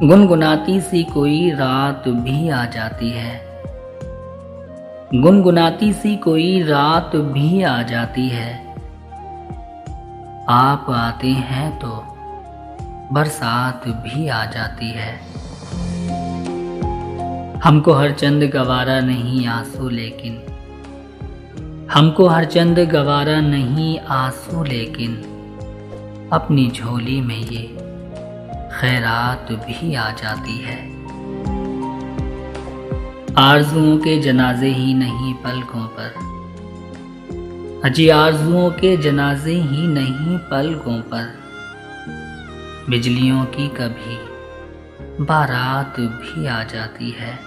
गुनगुनाती सी कोई रात भी आ जाती है। गुनगुनाती सी कोई रात भी आ जाती है। आप आते हैं तो बरसात भी आ जाती है। हमको हर चंद गवारा नहीं आंसू लेकिन, हमको हर चंद गवारा नहीं आंसू लेकिन, अपनी झोली में ये खैरात भी आ जाती है। आरज़ुओं के जनाजे ही नहीं पलकों पर, अजी आरज़ुओं के जनाजे ही नहीं पलकों पर, बिजलियों की कभी बारात भी आ जाती है।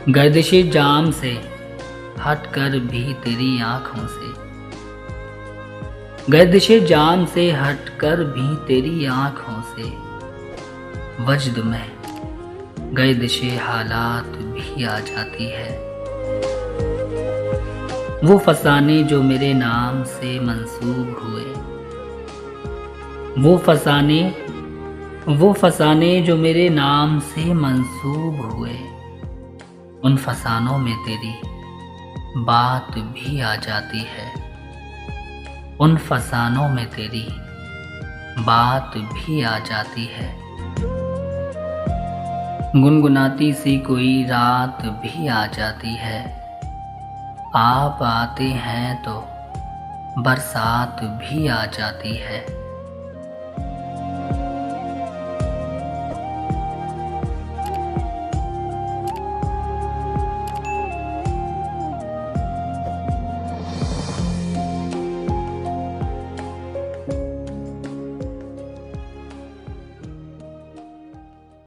गर्दिशे जाम से हटकर भी तेरी आंखों से, गर्दिशे जाम से हटकर भी तेरी आंखों से, वजद में गर्दिशे हालात भी आ जाती है। वो फसाने जो मेरे नाम से मंसूब हुए, वो फसाने जो मेरे नाम से मंसूब हुए, उन फसानों में तेरी बात भी आ जाती है। उन फसानों में तेरी बात भी आ जाती है। गुनगुनाती सी कोई रात भी आ जाती है। आप आते हैं तो बरसात भी आ जाती है।